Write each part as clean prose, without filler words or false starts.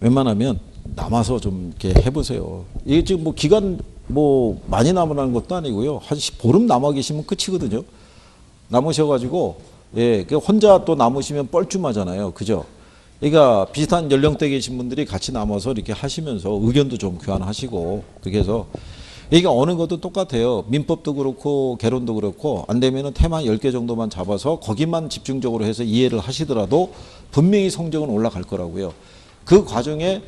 웬만하면 남아서 좀 이렇게 해보세요. 이게 지금 뭐 기간 뭐 많이 남으라는 것도 아니고요. 한 보름 남아 계시면 끝이거든요. 남으셔가지고 예, 혼자 또 남으시면 뻘쭘하잖아요. 그죠? 그러니까 비슷한 연령대 계신 분들이 같이 남아서 이렇게 하시면서 의견도 좀 교환하시고 그렇게 해서 이게 어느 것도 똑같아요. 민법도 그렇고 개론도 그렇고 안 되면은 테마 10개 정도만 잡아서 거기만 집중적으로 해서 이해를 하시더라도 분명히 성적은 올라갈 거라고요. 그 과정에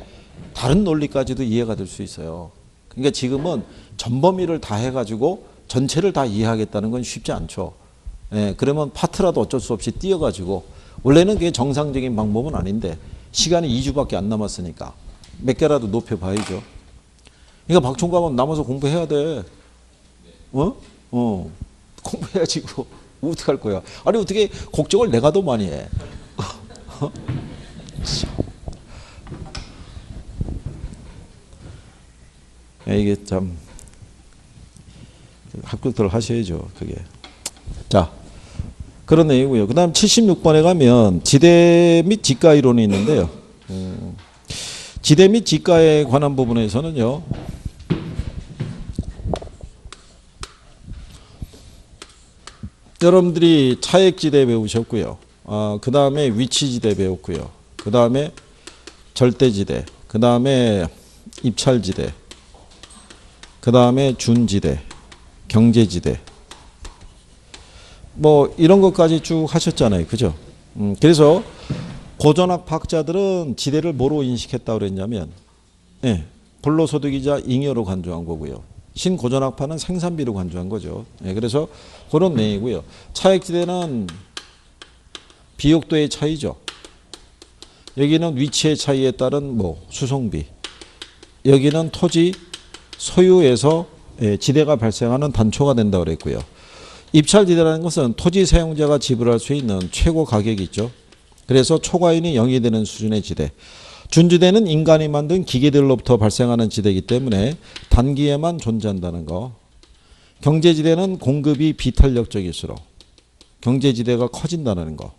다른 논리까지도 이해가 될 수 있어요. 그러니까 지금은 전범위를 다 해가지고 전체를 다 이해하겠다는 건 쉽지 않죠. 예, 그러면 파트라도 어쩔 수 없이 띄어가지고 원래는 그게 정상적인 방법은 아닌데 시간이 2주밖에 안 남았으니까 몇 개라도 높여봐야죠. 그러니까 박총감은 남아서 공부해야 돼. 공부해야지. 어떻게 할 거야. 아니 어떻게 걱정을 내가 더 많이 해. 이게 참 합격들 하셔야죠. 그게. 자, 그런 내용이고요. 그 다음 76번에 가면 지대 및 지가 이론이 있는데요. 지대 및 지가에 관한 부분에서는요. 여러분들이 차액지대 배우셨고요. 그 다음에 위치지대 배웠고요. 그 다음에 절대지대, 그 다음에 입찰지대, 그 다음에 준지대, 경제지대. 뭐 이런 것까지 쭉 하셨잖아요. 그죠? 그래서 고전학파학자들은 지대를 뭐로 인식했다고 그랬냐면 예, 불로소득이자 잉여로 간주한 거고요. 신고전학파는 생산비로 간주한 거죠. 예, 그래서 그런 내용이고요. 차액지대는 비옥도의 차이죠. 여기는 위치의 차이에 따른 뭐 수송비. 여기는 토지 소유에서 지대가 발생하는 단초가 된다고 그랬고요. 입찰지대라는 것은 토지 사용자가 지불할 수 있는 최고 가격이 있죠. 그래서 초과인이 0이 되는 수준의 지대. 준지대는 인간이 만든 기계들로부터 발생하는 지대이기 때문에 단기에만 존재한다는 거. 경제지대는 공급이 비탄력적일수록 경제지대가 커진다는 거.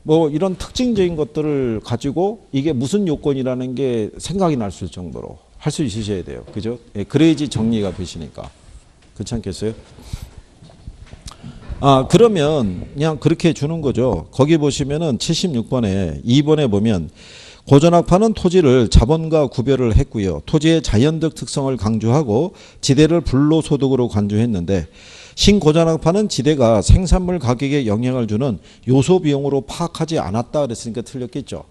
뭐 이런 특징적인 것들을 가지고 이게 무슨 요건이라는 게 생각이 날 수 있을 정도로 할 수 있으셔야 돼요. 그죠? 예, 그래야지 정리가 되시니까. 그렇지 않겠어요? 그러면 그냥 그렇게 주는 거죠. 거기 보시면은 76번에 2번에 보면 고전학파는 토지를 자본과 구별을 했고요. 토지의 자연적 특성을 강조하고 지대를 불로소득으로 간주했는데 신고전학파는 지대가 생산물 가격에 영향을 주는 요소 비용으로 파악하지 않았다 그랬으니까 틀렸겠죠.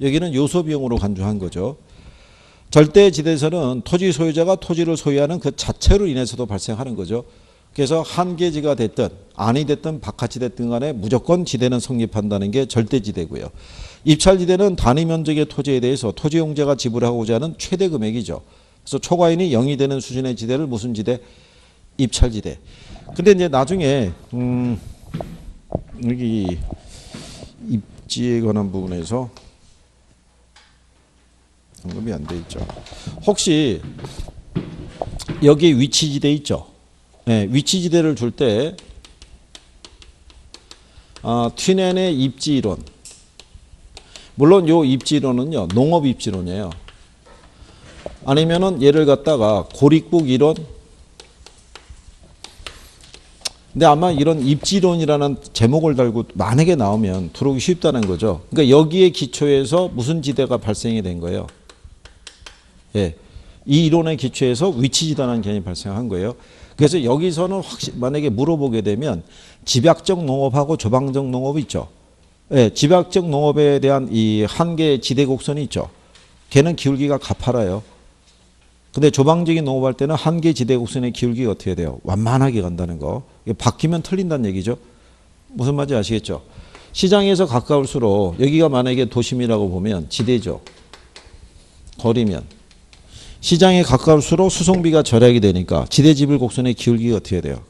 여기는 요소 비용으로 간주한 거죠. 절대지대에서는 토지 소유자가 토지를 소유하는 그 자체로 인해서도 발생하는 거죠. 그래서 한계지가 됐든 안이 됐든 바깥이 됐든 간에 무조건 지대는 성립한다는 게 절대지대고요. 입찰지대는 단위 면적의 토지에 대해서 토지용자가 지불하고자 하는 최대 금액이죠. 그래서 초과인이 0이 되는 수준의 지대를 무슨 지대? 입찰지대. 근데 이제 나중에 여기 입지에 관한 부분에서 언급이 안 돼 있죠. 혹시 여기 위치지대 있죠? 네, 위치지대를 줄 때 튀넨의 입지이론. 물론 요 입지이론은요 농업입지론이에요. 아니면은 얘를 갖다가 고립국 이론. 근데 아마 이런 입지론이라는 제목을 달고 만약에 나오면 들어오기 쉽다는 거죠. 그러니까 여기에 기초해서 무슨 지대가 발생이 된 거예요. 예, 이 이론의 기초에서 위치지대라는 개념이 발생한 거예요. 그래서 여기서는 만약에 물어보게 되면 집약적 농업하고 조방적 농업이 있죠. 예, 집약적 농업에 대한 이 한계 지대 곡선이 있죠. 걔는 기울기가 가파라요. 근데 조방적인 농업할 때는 한계 지대 곡선의 기울기가 어떻게 돼요? 완만하게 간다는 거. 이게 바뀌면 틀린다는 얘기죠. 무슨 말인지 아시겠죠? 시장에서 가까울수록 여기가 만약에 도심이라고 보면 지대죠. 거리면. 시장에 가까울수록 수송비가 절약이 되니까 지대지불 곡선의 기울기가 어떻게 돼요?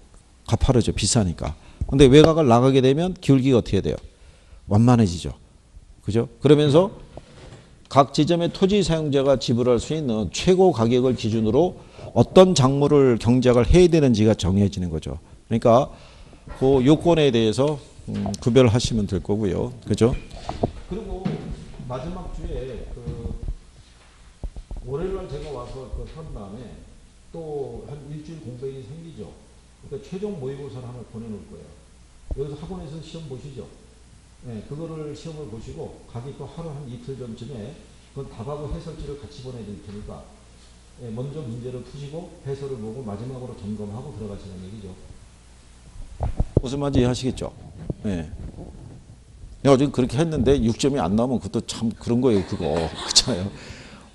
가파르죠. 비싸니까. 근데 외곽을 나가게 되면 기울기가 어떻게 돼요? 완만해지죠. 그죠? 그러면서 각 지점의 토지 사용자가 지불할 수 있는 최고 가격을 기준으로 어떤 작물을 경작을 해야 되는지가 정해지는 거죠. 그러니까 그 요건에 대해서 구별하시면 될 거고요. 그죠? 그리고 마지막 주에 월요일날 제가 와서 한 다음에 또 한 일주일 공백이 생기죠. 그러니까 최종 모의고사를 하나 보내놓을 거예요. 여기서 학원에서 시험 보시죠. 네, 그거를 시험을 보시고 가기 또 하루 한 이틀 전쯤에 그건 답하고 해설지를 같이 보내드릴 테니까 먼저 문제를 푸시고 해설을 보고 마지막으로 점검하고 들어가시는 얘기죠. 무슨 말인지 이해하시겠죠? 네. 내가 지금 그렇게 했는데 6점이 안 나오면 그것도 참 그런 거예요. 그거. 그렇잖아요.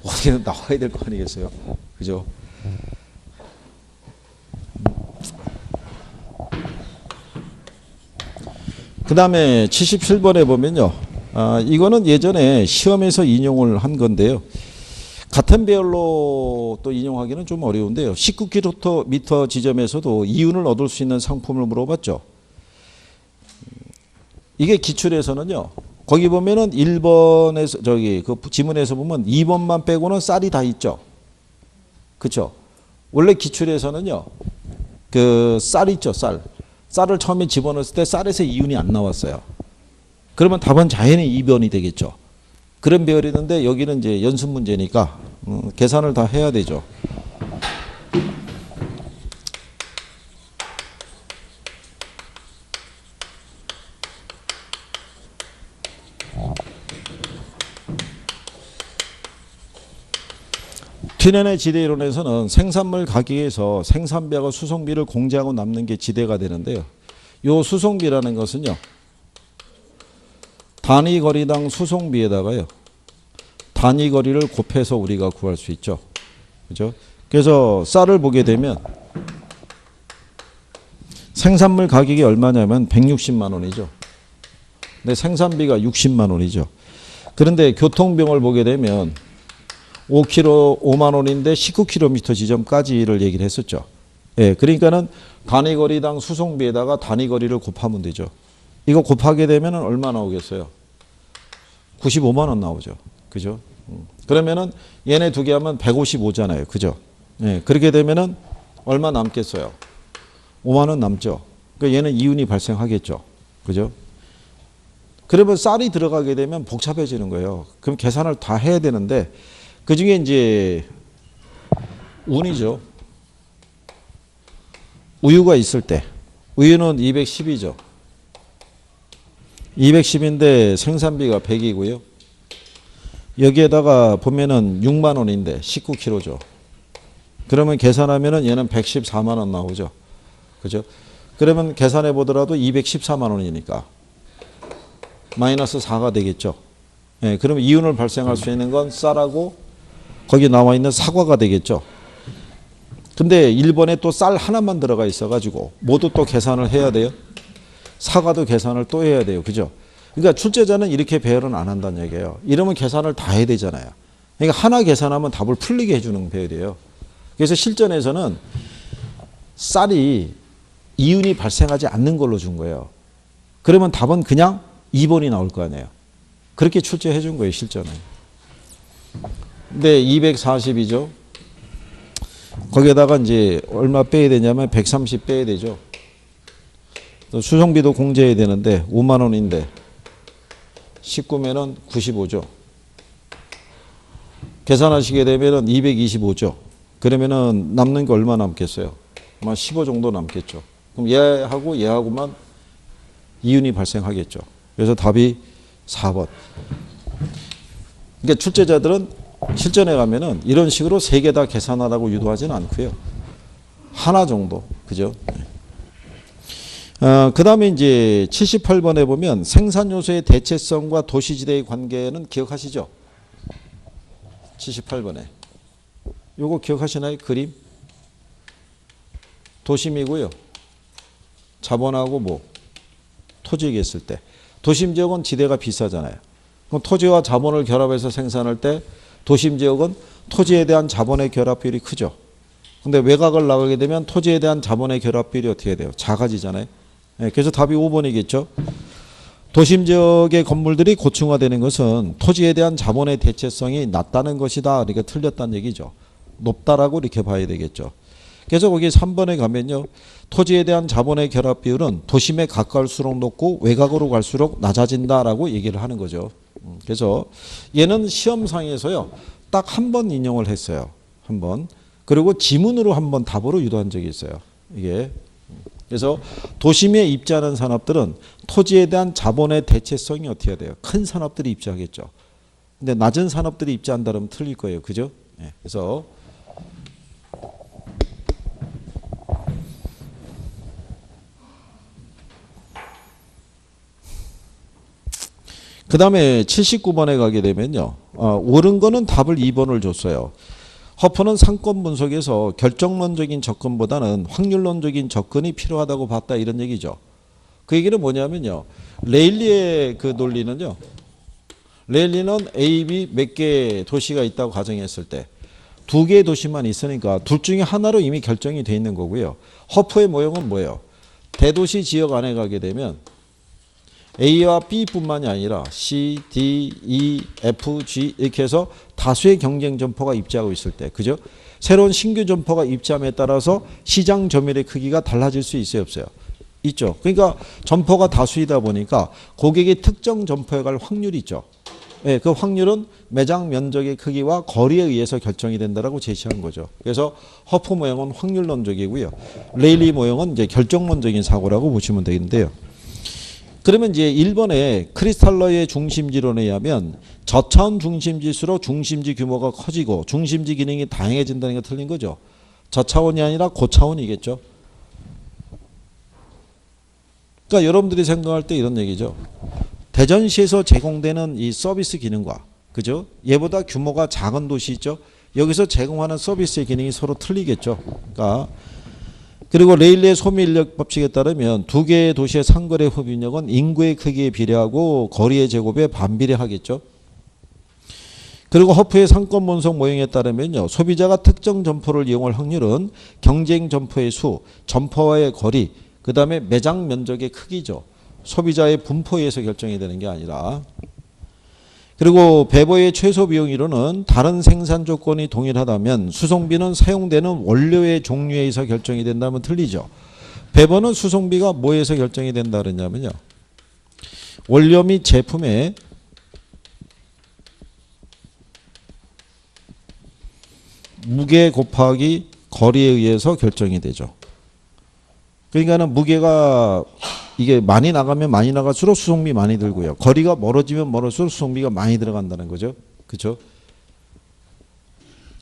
어디는 나와야 될 거 아니겠어요? 그죠? 그 다음에 77번에 보면요. 이거는 예전에 시험에서 인용을 한 건데요. 같은 배열로 또 인용하기는 좀 어려운데요. 19km 지점에서도 이윤을 얻을 수 있는 상품을 물어봤죠. 이게 기출에서는요. 거기 보면은 1번에서 그 지문에서 보면 2번만 빼고는 쌀이 다 있죠. 그렇죠? 원래 기출에서는요. 그 쌀 있죠, 쌀. 쌀을 처음에 집어넣었을 때 쌀에서 이윤이 안 나왔어요. 그러면 답은 자연히 2번이 되겠죠. 그런 배열이는데 여기는 이제 연습 문제니까 계산을 다 해야 되죠. 튀넨의 지대 이론에서는 생산물 가격에서 생산비하고 수송비를 공제하고 남는 게 지대가 되는데요. 요 수송비라는 것은요. 단위 거리당 수송비에다가요. 단위 거리를 곱해서 우리가 구할 수 있죠. 그죠? 그래서 쌀을 보게 되면 생산물 가격이 얼마냐면 160만 원이죠. 근데 생산비가 60만 원이죠. 그런데 교통비용을 보게 되면 5km 5만 원인데 19km 지점까지를 얘기를 했었죠. 예, 그러니까는 단위 거리당 수송비에다가 단위 거리를 곱하면 되죠. 이거 곱하게 되면 얼마 나오겠어요? 95만 원 나오죠. 그죠? 그러면은 얘네 두 개 하면 155잖아요. 그죠? 예, 그렇게 되면은 얼마 남겠어요? 5만 원 남죠. 그러니까 얘는 이윤이 발생하겠죠. 그죠? 그러면 쌀이 들어가게 되면 복잡해지는 거예요. 그럼 계산을 다 해야 되는데 그 중에 이제 운이죠. 우유가 있을 때 우유는 210이죠. 210인데 생산비가 100이고요. 여기에다가 보면은 6만 원인데 19kg죠. 그러면 계산하면은 얘는 114만 원 나오죠. 그죠? 그러면 계산해 보더라도 214만 원이니까 마이너스 4가 되겠죠. 예, 그러면 이윤을 발생할 수 있는 건 쌀하고 거기 나와 있는 사과가 되겠죠. 근데 1번에 또 쌀 하나만 들어가 있어가지고 모두 또 계산을 해야 돼요. 사과도 계산을 또 해야 돼요. 그죠? 그러니까 출제자는 이렇게 배열은 안 한다는 얘기예요. 이러면 계산을 다 해야 되잖아요. 그러니까 하나 계산하면 답을 풀리게 해주는 배열이에요. 그래서 실전에서는 쌀이 이윤이 발생하지 않는 걸로 준 거예요. 그러면 답은 그냥 2번이 나올 거 아니에요. 그렇게 출제해 준 거예요, 실전에. 근데 240이죠. 거기에다가 이제 얼마 빼야 되냐면 130 빼야 되죠. 수송비도 공제해야 되는데 5만 원인데 19면은 95죠. 계산하시게 되면은 225죠. 그러면은 남는 게 얼마 남겠어요? 아마 15 정도 남겠죠. 그럼 얘하고 얘하고만 이윤이 발생하겠죠. 그래서 답이 4번. 그러니까 출제자들은 실전에 가면은 이런 식으로 세 개 다 계산하라고 유도하지는 않고요. 하나 정도. 그죠? 그 다음에 이제 78번에 보면 생산 요소의 대체성과 도시지대의 관계는 기억하시죠? 78번에. 요거 기억하시나요? 그림? 도심이고요. 자본하고 뭐? 토지 얘기했을 때. 도심 지역은 지대가 비싸잖아요. 그럼 토지와 자본을 결합해서 생산할 때 도심 지역은 토지에 대한 자본의 결합비율이 크죠. 근데 외곽을 나가게 되면 토지에 대한 자본의 결합비율이 어떻게 돼요? 작아지잖아요. 네, 그래서 답이 5번이겠죠. 도심 지역의 건물들이 고층화되는 것은 토지에 대한 자본의 대체성이 낮다는 것이다. 그러니까 틀렸다는 얘기죠. 높다라고 이렇게 봐야 되겠죠. 그래서 거기 3번에 가면요. 토지에 대한 자본의 결합 비율은 도심에 가까울수록 높고 외곽으로 갈수록 낮아진다라고 얘기를 하는 거죠. 그래서 얘는 시험상에서요. 딱 한 번 인용을 했어요. 한 번. 그리고 지문으로 한 번 답으로 유도한 적이 있어요. 이게. 그래서 도심에 입지하는 산업들은 토지에 대한 자본의 대체성이 어떻게 돼요? 큰 산업들이 입지하겠죠. 근데 낮은 산업들이 입지한다 그러면 틀릴 거예요. 그죠? 네. 그래서 그 다음에 79번에 가게 되면요. 옳은 거는 답을 2번을 줬어요. 허프는 상권 분석에서 결정론적인 접근보다는 확률론적인 접근이 필요하다고 봤다 이런 얘기죠. 그 얘기는 뭐냐면요. 레일리의 그 논리는요. 레일리는 A, B 몇 개 도시가 있다고 가정했을 때 두 개의 도시만 있으니까 둘 중에 하나로 이미 결정이 돼 있는 거고요. 허프의 모형은 뭐예요? 대도시 지역 안에 가게 되면 A와 B뿐만이 아니라 C, D, E, F, G 이렇게 해서 다수의 경쟁 점포가 입지하고 있을 때, 그죠? 새로운 신규 점포가 입지함에 따라서 시장 점유율의 크기가 달라질 수 있어요, 없어요? 있죠. 그러니까 점포가 다수이다 보니까 고객이 특정 점포에 갈 확률이 있죠. 예, 그 확률은 매장 면적의 크기와 거리에 의해서 결정이 된다라고 제시한 거죠. 그래서 허프 모형은 확률론적이고요. 레일리 모형은 이제 결정론적인 사고라고 보시면 되는데요. 그러면 이제 1번에 크리스탈러의 중심지론에 의하면 저차원 중심지수로 중심지 규모가 커지고 중심지 기능이 다양해진다는 게 틀린 거죠. 저차원이 아니라 고차원이겠죠. 그러니까 여러분들이 생각할 때 이런 얘기죠. 대전시에서 제공되는 이 서비스 기능과 그죠? 얘보다 규모가 작은 도시 있죠. 여기서 제공하는 서비스의 기능이 서로 틀리겠죠. 그러니까 그리고 레일리의 소미인력 법칙에 따르면 두 개의 도시의 상거래 흡입력은 인구의 크기에 비례하고 거리의 제곱에 반비례하겠죠. 그리고 허프의 상권 분석 모형에 따르면요. 소비자가 특정 점포를 이용할 확률은 경쟁 점포의 수, 점포와의 거리, 그 다음에 매장 면적의 크기죠. 소비자의 분포에 의해서 결정이 되는 게 아니라. 그리고 배버의 최소 비용 이론은 다른 생산 조건이 동일하다면 수송비는 사용되는 원료의 종류에 의해서 결정이 된다면 틀리죠. 배버는 수송비가 뭐에서 결정이 된다 그랬냐면요. 원료 및 제품의 무게 곱하기 거리에 의해서 결정이 되죠. 그러니까는 무게가 이게 많이 나가면 많이 나갈수록 수송비 많이 들고요. 거리가 멀어지면 멀어질수록 수송비가 많이 들어간다는 거죠. 그렇죠?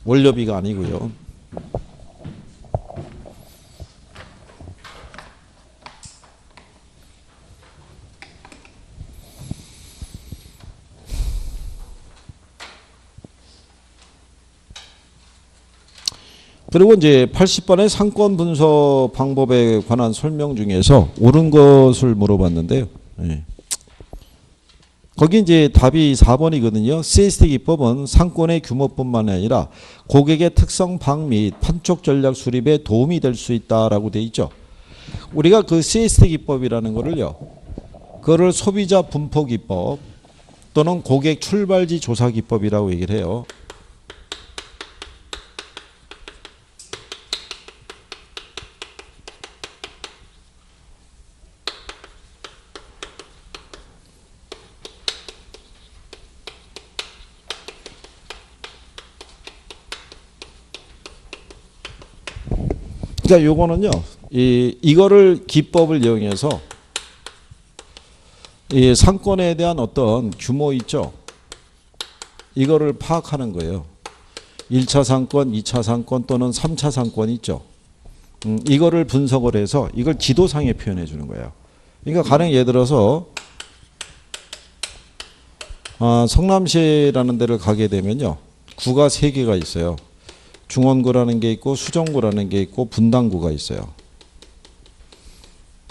원료비가 아니고요. 그리고 이제 80번의 상권 분석 방법에 관한 설명 중에서 옳은 것을 물어봤는데요. 예. 거기 이제 답이 4번이거든요. CST 기법은 상권의 규모뿐만 아니라 고객의 특성 파악 및 판촉 전략 수립에 도움이 될 수 있다라고 돼 있죠. 우리가 그 CST 기법이라는 거를요. 그거를 소비자 분포 기법 또는 고객 출발지 조사 기법이라고 얘기를 해요. 그러니까 요거는요. 이거를 기법을 이용해서 이 상권에 대한 어떤 규모 있죠. 이거를 파악하는 거예요. 1차 상권, 2차 상권 또는 3차 상권 있죠. 이거를 분석을 해서 이걸 지도상에 표현해 주는 거예요. 그러니까 가령 예를 들어서 성남시라는 데를 가게 되면요. 구가 3개가 있어요. 중원구라는 게 있고 수정구라는 게 있고 분당구가 있어요.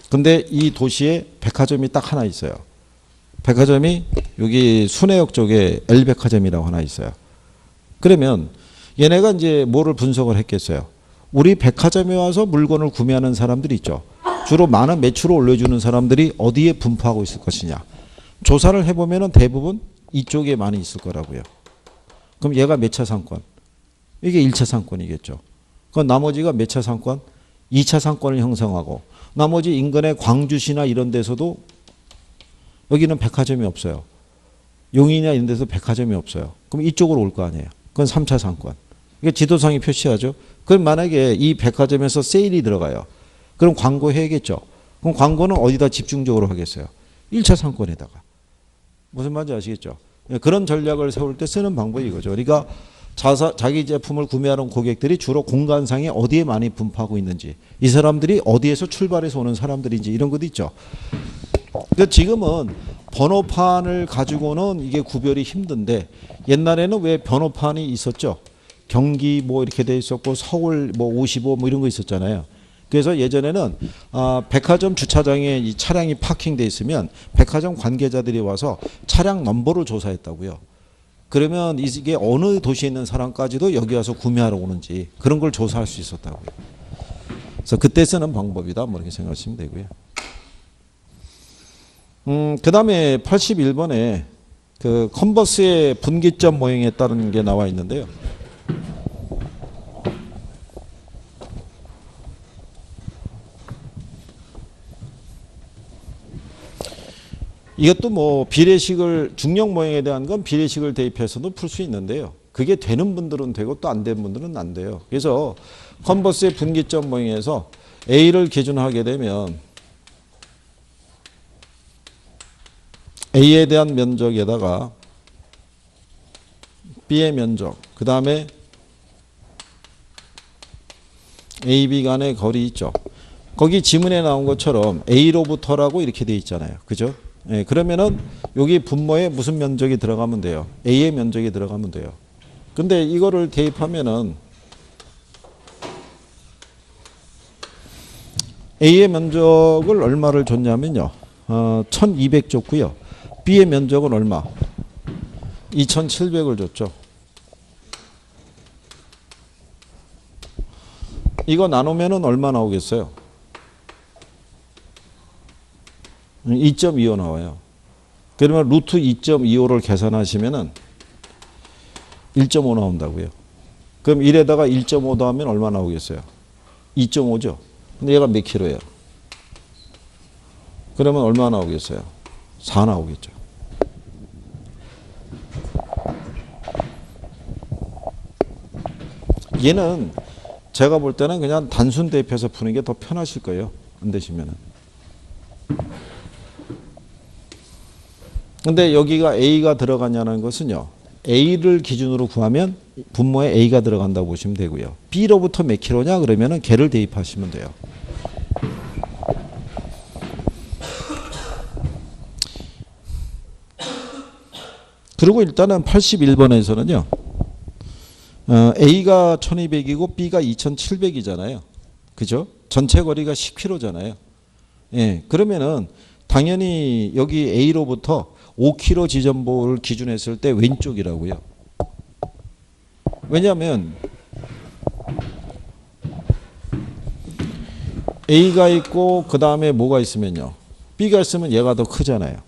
근데 이 도시에 백화점이 딱 하나 있어요. 백화점이 여기 순회역 쪽에 L백화점이라고 하나 있어요. 그러면 얘네가 이제 뭐를 분석을 했겠어요. 우리 백화점에 와서 물건을 구매하는 사람들이 있죠. 주로 많은 매출을 올려주는 사람들이 어디에 분포하고 있을 것이냐. 조사를 해보면 대부분 이쪽에 많이 있을 거라고요. 그럼 얘가 몇 차 상권? 이게 1차 상권이겠죠. 그 나머지가 몇 차 상권? 2차 상권을 형성하고 나머지 인근의 광주시나 이런 데서도 여기는 백화점이 없어요. 용인이나 이런 데서 백화점이 없어요. 그럼 이쪽으로 올 거 아니에요. 그건 3차 상권. 이게 지도상이 표시하죠. 그럼 만약에 이 백화점에서 세일이 들어가요. 그럼 광고 해야겠죠. 그럼 광고는 어디다 집중적으로 하겠어요? 1차 상권에다가. 무슨 말인지 아시겠죠? 그런 전략을 세울 때 쓰는 방법이 이거죠. 그러니까 자기 제품을 구매하는 고객들이 주로 공간상에 어디에 많이 분포하고 있는지, 이 사람들이 어디에서 출발해서 오는 사람들인지 이런 것도 있죠. 그러니까 지금은 번호판을 가지고는 이게 구별이 힘든데 옛날에는 왜 번호판이 있었죠? 경기 뭐 이렇게 돼 있었고 서울 뭐 55 뭐 이런 거 있었잖아요. 그래서 예전에는 백화점 주차장에 이 차량이 파킹돼 있으면 백화점 관계자들이 와서 차량 넘버를 조사했다고요. 그러면 이게 어느 도시에 있는 사람까지도 여기 와서 구매하러 오는지 그런 걸 조사할 수 있었다고요. 그래서 그때 쓰는 방법이다 뭐 이렇게 생각하시면 되고요. 그 다음에 81번에 그 컨버스의 분기점 모형에 따른 게 나와 있는데요. 이것도 뭐 비례식을 중력 모형에 대한 건 비례식을 대입해서도 풀 수 있는데요. 그게 되는 분들은 되고 또 안 되는 분들은 안 돼요. 그래서 컨버스의 분기점 모형에서 A를 기준하게 되면 A에 대한 면적에다가 B의 면적, 그 다음에 A, B 간의 거리 있죠. 거기 지문에 나온 것처럼 A로부터라고 이렇게 돼 있잖아요. 그죠? 예, 그러면은 여기 분모에 무슨 면적이 들어가면 돼요? A의 면적이 들어가면 돼요. 근데 이거를 대입하면은 A의 면적을 얼마를 줬냐면요. 1200 줬고요. B의 면적은 얼마? 2700을 줬죠. 이거 나누면은 얼마 나오겠어요? 2.25 나와요. 그러면 루트 2.25를 계산하시면은 1.5 나온다고요. 그럼 1에다가 1.5 더하면 얼마 나오겠어요? 2.5죠. 근데 얘가 몇 킬로예요? 그러면 얼마 나오겠어요? 4 나오겠죠. 얘는 제가 볼 때는 그냥 단순 대입해서 푸는 게 더 편하실 거예요. 안 되시면은. 근데 여기가 A가 들어가냐는 것은요. A를 기준으로 구하면 분모에 A가 들어간다고 보시면 되고요. B로부터 몇 킬로냐 그러면은 걔를 대입하시면 돼요. 그리고 일단은 81번에서는요. A가 1200이고 B가 2700이잖아요. 그죠? 전체 거리가 10km잖아요. 예, 그러면은 당연히 여기 A로부터 5km 지점보를 기준했을 때 왼쪽이라고요. 왜냐하면 A가 있고 그 다음에 뭐가 있으면요. B가 있으면 얘가 더 크잖아요.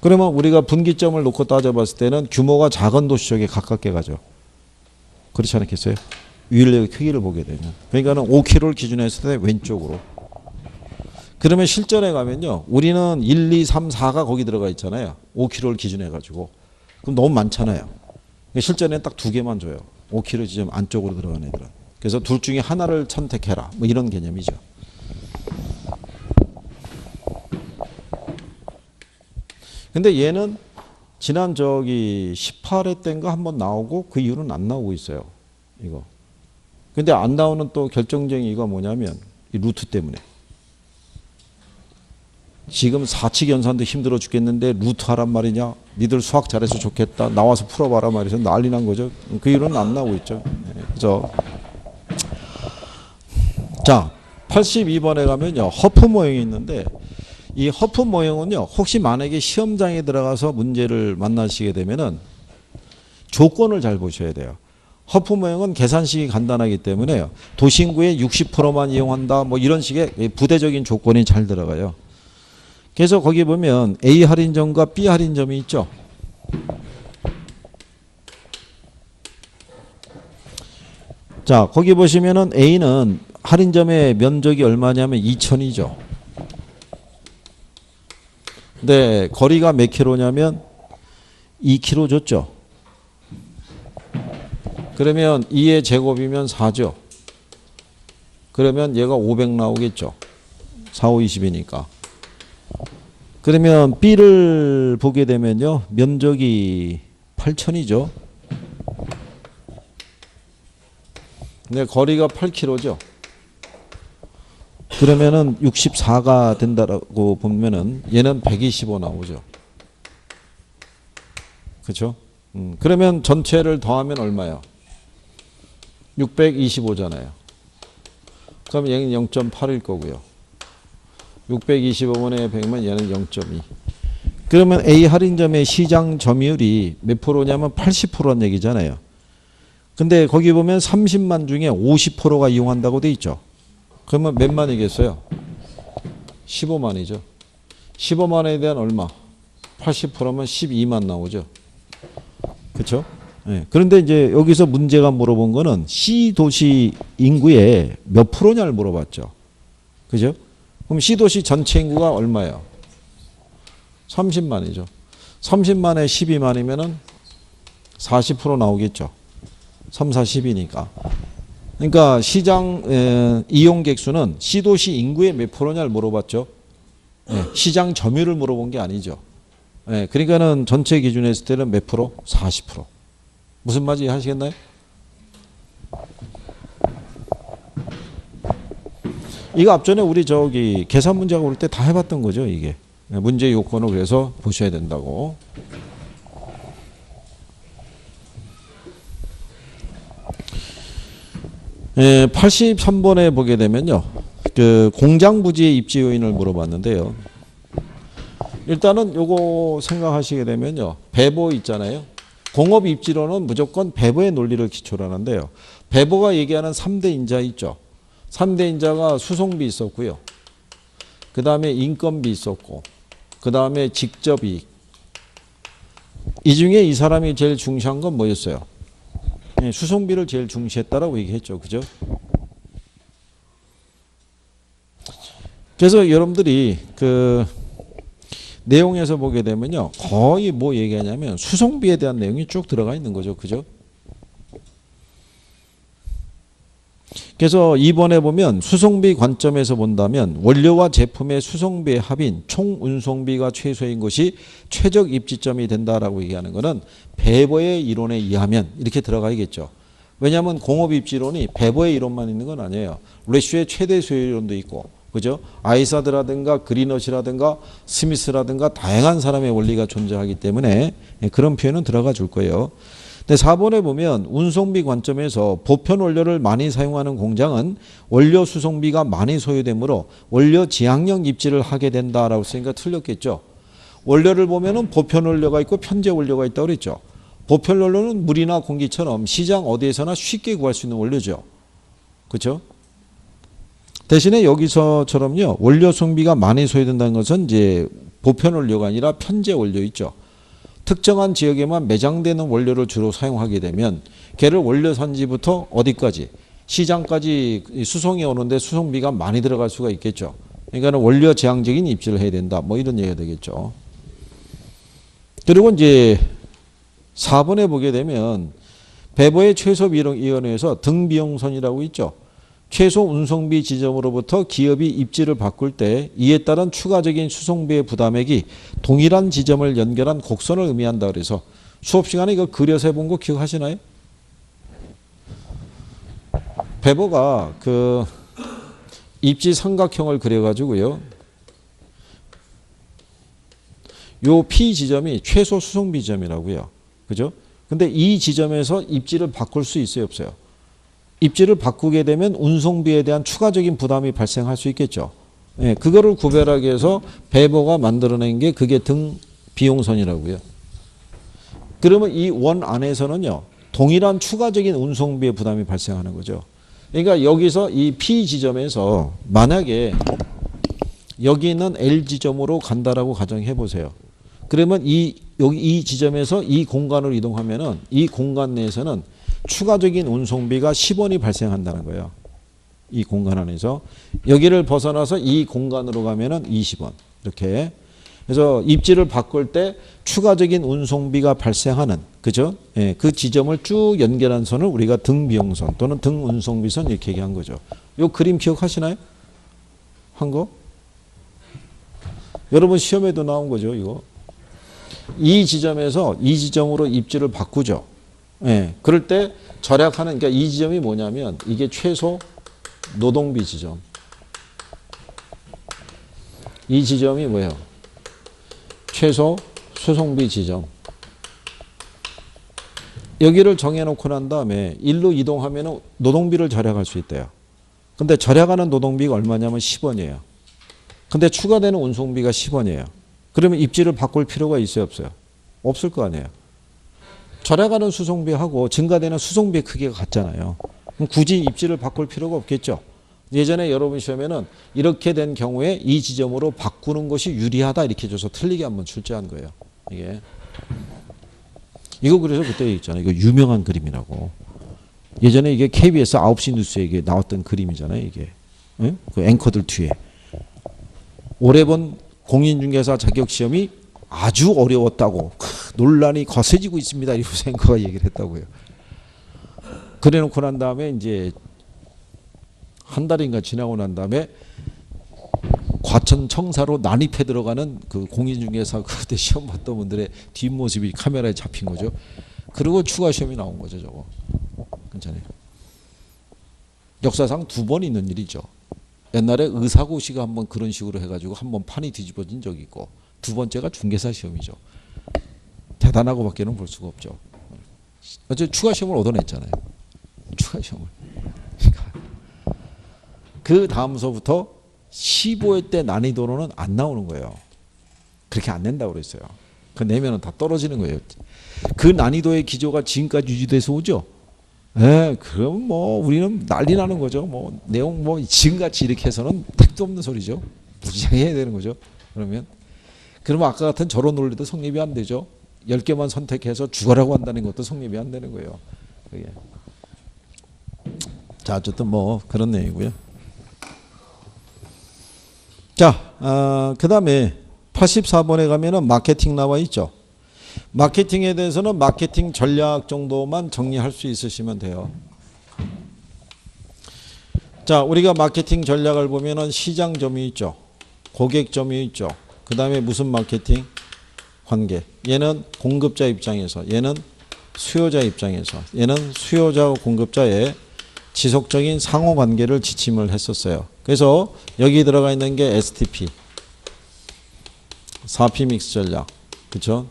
그러면 우리가 분기점을 놓고 따져봤을 때는 규모가 작은 도시 쪽에 가깝게 가죠. 그렇지 않겠어요? 유일력의 크기를 보게 되면. 그러니까는 5km를 기준했을 때 왼쪽으로. 그러면 실전에 가면요. 우리는 1, 2, 3, 4가 거기 들어가 있잖아요. 5km를 기준해 가지고. 그럼 너무 많잖아요. 실전에 딱 2개만 줘요. 5km 지점 안쪽으로 들어가는 애들은. 그래서 둘 중에 하나를 선택해라. 뭐 이런 개념이죠. 근데 얘는 지난 18회 때인가 한번 나오고 그 이후로는 안 나오고 있어요. 이거. 근데 안 나오는 또 결정적인 이유가 뭐냐면 이 루트 때문에. 지금 사칙 연산도 힘들어 죽겠는데 루트 하란 말이냐? 니들 수학 잘해서 좋겠다. 나와서 풀어봐라 말이죠. 난리 난 거죠. 그 이후로는 안 나오고 있죠. 네, 그죠? 자, 82번에 가면요. 허프 모형이 있는데 이 허프 모형은요. 혹시 만약에 시험장에 들어가서 문제를 만나시게 되면은 조건을 잘 보셔야 돼요. 허프 모형은 계산식이 간단하기 때문에 도심구의 60%만 이용한다. 뭐 이런 식의 부대적인 조건이 잘 들어가요. 그래서 거기 보면 A 할인점과 B 할인점이 있죠. 자, 거기 보시면은 A는 할인점의 면적이 얼마냐면 2,000이죠. 네, 거리가 몇 킬로냐면 2km 줬죠. 그러면 2의 제곱이면 4죠. 그러면 얘가 500 나오겠죠. 4, 5, 20이니까. 그러면 B를 보게 되면요. 면적이 8,000이죠. 근데 거리가 8km죠. 그러면은 64가 된다라고 보면은 얘는 125 나오죠. 그렇죠? 그러면 전체를 더하면 얼마요? 625잖아요. 그럼 얘는 0.8일 거고요. 625분의 100면 얘는 0.2. 그러면 A 할인점의 시장 점유율이 몇 프로냐면 80%란 얘기잖아요. 근데 거기 보면 30만 중에 50%가 이용한다고 돼 있죠. 그러면 몇 만이겠어요? 15만이죠. 15만에 대한 얼마? 80%면 12만 나오죠. 그렇죠? 네. 그런데 이제 여기서 문제가 물어본 거는 C도시 인구의 몇 프로냐를 물어봤죠. 그죠? 그럼 C도시 전체 인구가 얼마예요? 30만이죠. 30만에 12만이면은 40% 나오겠죠. 3, 4, 10이니까. 그러니까 시장 이용객 수는 C도시 인구의 몇 프로냐를 물어봤죠. 네. 시장 점유율을 물어본 게 아니죠. 네. 그러니까는 전체 기준에 했을 때는 몇 프로? 40%. 무슨 말인지 하시겠나요? 이거 앞전에 우리 저기 계산 문제가 올 때 다 해봤던 거죠, 이게. 문제 요건을 그래서 보셔야 된다고. 예, 83번에 보게 되면요. 그 공장 부지의 입지 요인을 물어봤는데요. 일단은 요거 생각하시게 되면요. 배보 있잖아요. 공업 입지로는 무조건 배보의 논리를 기초로 하는데요. 배보가 얘기하는 3대 인자 있죠. 3대 인자가 수송비 있었고요. 그 다음에 인건비 있었고, 그 다음에 직접이익. 이 중에 이 사람이 제일 중시한 건 뭐였어요? 네, 수송비를 제일 중시했다라고 얘기했죠. 그죠? 그래서 여러분들이 그 내용에서 보게 되면요. 거의 뭐 얘기하냐면 수송비에 대한 내용이 쭉 들어가 있는 거죠. 그죠? 그래서 2번에 보면 수송비 관점에서 본다면 원료와 제품의 수송비의 합인 총 운송비가 최소인 것이 최적 입지점이 된다라고 얘기하는 것은 배보의 이론에 의하면 이렇게 들어가야겠죠. 왜냐하면 공업 입지론이 배보의 이론만 있는 건 아니에요. 레슈의 최대 수요 이론도 있고, 그죠? 아이사드라든가 그리너시라든가 스미스라든가 다양한 사람의 원리가 존재하기 때문에 그런 표현은 들어가 줄 거예요. 근데 4번에 보면 운송비 관점에서 보편 원료를 많이 사용하는 공장은 원료 수송비가 많이 소요되므로 원료 지향형 입지를 하게 된다라고 쓰니까 틀렸겠죠. 원료를 보면은 보편 원료가 있고 편제 원료가 있다고 그랬죠. 보편 원료는 물이나 공기처럼 시장 어디에서나 쉽게 구할 수 있는 원료죠. 그렇죠? 대신에 여기서처럼요. 원료 수송비가 많이 소요된다는 것은 이제 보편 원료가 아니라 편제 원료 있죠. 특정한 지역에만 매장되는 원료를 주로 사용하게 되면 걔를 원료 산지부터 어디까지 시장까지 수송해 오는데 수송비가 많이 들어갈 수가 있겠죠. 그러니까 원료 제한적인 입지를 해야 된다. 뭐 이런 얘기가 되겠죠. 그리고 이제 4번에 보게 되면 배보의 최소비용위원회에서 등비용선이라고 있죠. 최소 운송비 지점으로부터 기업이 입지를 바꿀 때 이에 따른 추가적인 수송비의 부담액이 동일한 지점을 연결한 곡선을 의미한다 그래서 수업 시간에 이거 그려서 해본 거 기억하시나요? 배보가 그 입지 삼각형을 그려가지고요. 요 P 지점이 최소 수송비 지점이라고요. 그죠? 근데 이 지점에서 입지를 바꿀 수 있어요, 없어요? 입지를 바꾸게 되면 운송비에 대한 추가적인 부담이 발생할 수 있겠죠. 예, 그거를 구별하기 위해서 배보가 만들어낸 게 그게 등 비용선이라고요. 그러면 이 원 안에서는요. 동일한 추가적인 운송비의 부담이 발생하는 거죠. 그러니까 여기서 이 P 지점에서 만약에 여기 있는 L 지점으로 간다라고 가정해 보세요. 그러면 여기 이 지점에서 이 공간으로 이동하면은 이 공간 내에서는 추가적인 운송비가 10원이 발생한다는 거예요. 이 공간 안에서. 여기를 벗어나서 이 공간으로 가면은 20원. 이렇게. 그래서 입지를 바꿀 때 추가적인 운송비가 발생하는, 그죠? 예, 그 지점을 쭉 연결한 선을 우리가 등비용선 또는 등운송비선 이렇게 얘기한 거죠. 요 그림 기억하시나요? 한 거? 여러분 시험에도 나온 거죠, 이거. 이 지점에서 이 지점으로 입지를 바꾸죠. 예, 그럴 때 절약하는, 그러니까 이 지점이 뭐냐면 이게 최소 노동비 지점. 이 지점이 뭐예요? 최소 수송비 지점. 여기를 정해놓고 난 다음에 일로 이동하면 노동비를 절약할 수 있대요. 근데 절약하는 노동비가 얼마냐면 10원이에요. 근데 추가되는 운송비가 10원이에요. 그러면 입지를 바꿀 필요가 있어요, 없어요? 없을 거 아니에요. 절약하는 수송비하고 증가되는 수송비의 크기가 같잖아요. 그럼 굳이 입지를 바꿀 필요가 없겠죠. 예전에 여러분 시험에는 이렇게 된 경우에 이 지점으로 바꾸는 것이 유리하다 이렇게 줘서 틀리게 한번 출제한 거예요. 이거 그래서 그때 있잖아요. 이거 유명한 그림이라고. 예전에 이게 KBS 9시 뉴스에 이게 나왔던 그림이잖아요. 이게. 응? 그 앵커들 뒤에. 올해 본 공인중개사 자격시험이 아주 어려웠다고 논란이 거세지고 있습니다. 이러면서 앵커가 얘기를 했다고요. 그래 놓고 난 다음에 이제 한 달인가 지나고 난 다음에 과천 청사로 난입해 들어가는 그 공인중개사 그때 시험 봤던 분들의 뒷모습이 카메라에 잡힌 거죠. 그리고 추가 시험이 나온 거죠, 저거. 괜찮아요. 역사상 2번 있는 일이죠. 옛날에 의사고시가 한번 그런 식으로 해가지고 한번 판이 뒤집어진 적이 있고, 2번째가 중개사 시험이죠. 대단하고밖에는 볼 수가 없죠. 어째 추가 시험을 얻어냈잖아요. 추가 시험을. 그 다음서부터 15회 때 난이도로는 안 나오는 거예요. 그렇게 안 낸다고 그랬어요. 그 내면은 다 떨어지는 거예요. 그 난이도의 기조가 지금까지 유지돼서 오죠. 예, 그럼 뭐 우리는 난리 나는 거죠. 뭐 내용 뭐 지금같이 이렇게 해서는 택도 없는 소리죠. 무지하게 해야 되는 거죠. 그러면 아까 같은 저런 논리도 성립이 안 되죠. 10개만 선택해서 죽어라고 한다는 것도 성립이 안 되는 거예요. 그게. 자, 어쨌든 뭐 그런 내용이고요. 자, 그 다음에 84번에 가면은 마케팅 나와 있죠. 마케팅에 대해서는 마케팅 전략 정도만 정리할 수 있으시면 돼요. 자, 우리가 마케팅 전략을 보면은 시장점이 있죠. 고객점이 있죠. 그 다음에 무슨 마케팅? 관계. 얘는 공급자 입장에서, 얘는 수요자 입장에서, 얘는 수요자와 공급자의 지속적인 상호관계를 지침을 했었어요. 그래서 여기 들어가 있는 게 STP, 4P 믹스 전략, 그렇죠?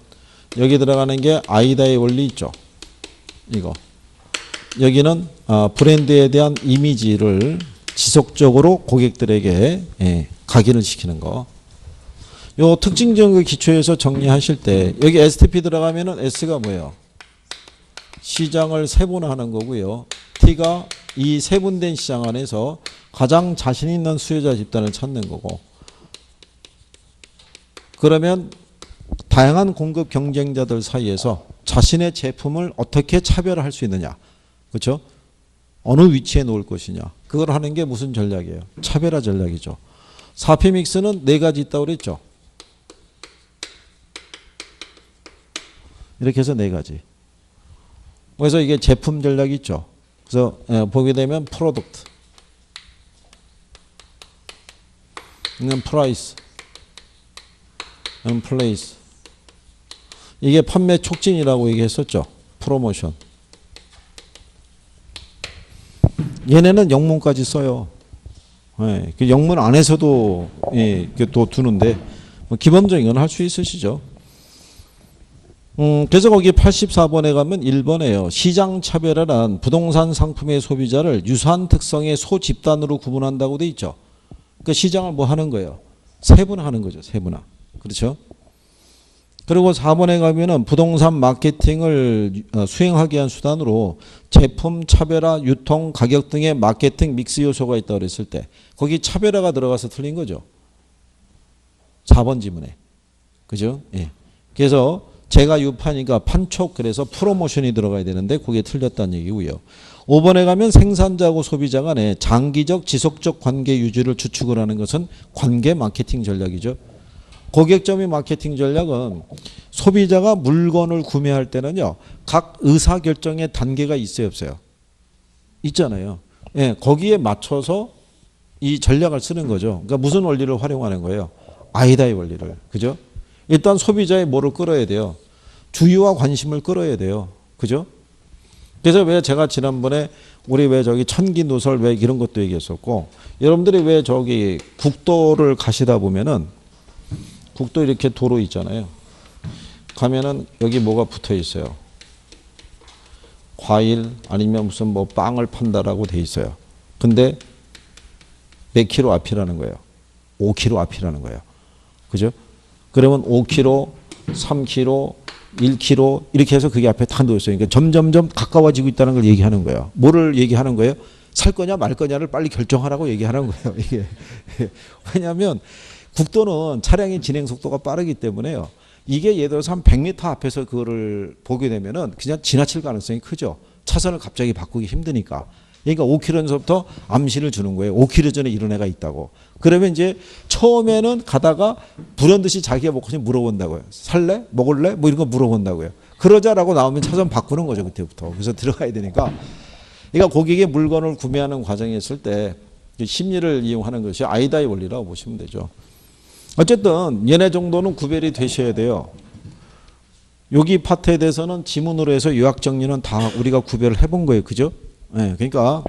여기 들어가는 게 아이다의 원리 있죠. 이거. 여기는 브랜드에 대한 이미지를 지속적으로 고객들에게 각인을 시키는 거. 요 특징적인 기초에서 정리하실 때 여기 STP 들어가면은 S가 뭐예요? 시장을 세분화하는 거고요. T가 이 세분된 시장 안에서 가장 자신 있는 수요자 집단을 찾는 거고. 그러면 다양한 공급 경쟁자들 사이에서 자신의 제품을 어떻게 차별화할 수 있느냐. 그렇죠? 어느 위치에 놓을 것이냐. 그걸 하는 게 무슨 전략이에요? 차별화 전략이죠. 4P 믹스는 4가지 있다고 그랬죠. 이렇게 해서 4가지. 그래서 이게 제품 전략이 있죠. 그래서 보게 되면 프로덕트, 프라이스, 플레이스. 이게 판매 촉진이라고 얘기했었죠. 프로모션. 얘네는 영문까지 써요. 예, 그 영문 안에서도 또 두는데 기본적인 건 할 수 있으시죠. 그래서 거기 84번에 가면 1번에요. 시장 차별화란 부동산 상품의 소비자를 유사한 특성의 소집단으로 구분한다고 돼 있죠. 그 시장을 뭐 하는 거예요? 세분화하는 거죠. 세분화. 그렇죠? 그리고 4번에 가면은 부동산 마케팅을 수행하기 위한 수단으로 제품 차별화, 유통, 가격 등의 마케팅 믹스 요소가 있다고 그랬을 때 거기 차별화가 들어가서 틀린 거죠. 4번 지문에. 그죠? 예. 그래서 제가 유파니까 판촉 그래서 프로모션이 들어가야 되는데 그게 틀렸다는 얘기고요. 5번에 가면 생산자하고 소비자 간의 장기적 지속적 관계 유지를 추측을 하는 것은 관계 마케팅 전략이죠. 고객점의 마케팅 전략은 소비자가 물건을 구매할 때는요. 각 의사결정의 단계가 있어요 없어요? 있잖아요. 예, 거기에 맞춰서 이 전략을 쓰는 거죠. 그러니까 무슨 원리를 활용하는 거예요? 아이다의 원리를. 그죠? 일단 소비자의 뭐를 끌어야 돼요? 주의와 관심을 끌어야 돼요. 그죠? 그래서 왜 제가 지난번에 우리 왜 저기 천기누설 왜 이런 것도 얘기했었고 여러분들이 왜 저기 국도를 가시다 보면은 국도 이렇게 도로 있잖아요. 가면은 여기 뭐가 붙어 있어요. 과일 아니면 무슨 뭐 빵을 판다라고 돼 있어요. 근데 몇 킬로 앞이라는 거예요. 5킬로 앞이라는 거예요. 그죠? 그러면 5킬로, 3킬로, 1킬로 이렇게 해서 그게 앞에 다 놓였어요. 그러니까 점점점 가까워지고 있다는 걸 얘기하는 거예요. 뭐를 얘기하는 거예요? 살 거냐 말 거냐를 빨리 결정하라고 얘기하는 거예요. 이게 왜냐하면 국도는 차량의 진행 속도가 빠르기 때문에요. 이게 예를 들어서 한 100m 앞에서 그거를 보게 되면은 그냥 지나칠 가능성이 크죠. 차선을 갑자기 바꾸기 힘드니까. 그러니까 5km부터 암시를 주는 거예요. 5km 전에 이런 애가 있다고. 그러면 이제 처음에는 가다가 불현듯이 자기가 먹고 싶으면 물어본다고요. 살래? 먹을래? 뭐 이런 거 물어본다고요. 그러자라고 나오면 차선 바꾸는 거죠. 그때부터. 그래서 들어가야 되니까. 그러니까 고객의 물건을 구매하는 과정에 있을 때 심리를 이용하는 것이 아이다의 원리라고 보시면 되죠. 어쨌든 얘네 정도는 구별이 되셔야 돼요. 여기 파트에 대해서는 지문으로 해서 요약 정리는 다 우리가 구별을 해본 거예요. 그죠? 네, 그러니까